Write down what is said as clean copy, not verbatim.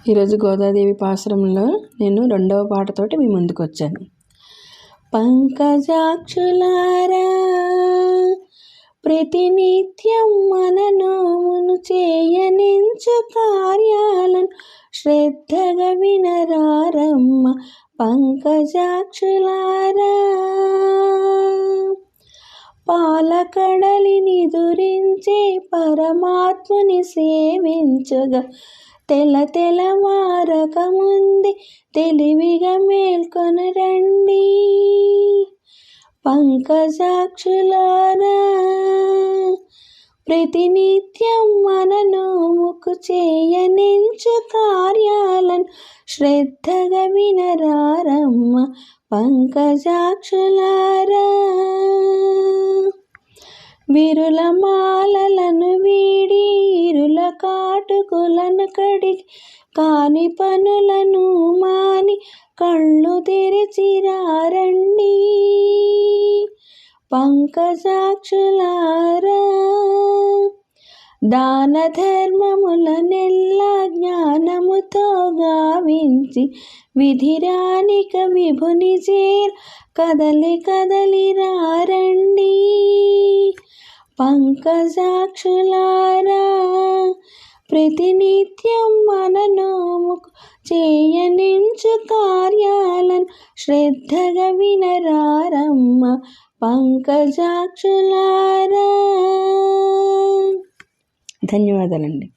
ఈరోజు గోదాదేవి పాసురంలో నేను రెండవ పాటతోటి మీ ముందుకు వచ్చాను. పంకజాక్షులారా ప్రతినిత్యం మన నోమును చేయనించు కార్యాలను శ్రద్ధగా వినరారమ్మ. పంకజాక్షులారా పాలకడలిని దురించే పరమాత్ముని సేవించగా తెలమారక ముందే తెలివిగా మేల్కొని రండి. పంకజాక్షులారా ప్రతినిత్యం మన నోముకు చేయనించు కార్యాలను శ్రద్ధగా వినరారమ్మ. పంకజాక్షులారా విరుల మాలలను వీడి ఇరుల కాటుకులను కడిగి కాని పనులను మాని కళ్ళు తెరిచిరారండి. పంకజాక్షులారా దాన ధర్మములనెల్లా జ్ఞానముతో గావించి విధిరానిక విభుని చేర కదలి రారండి. పంకజాక్షులారా ప్రతినిత్యం మన నోముకు చేయనించు కార్యాలను శ్రద్ధగా వినరారమ్మ. పంకజాక్షులారా. ధన్యవాదాలండి.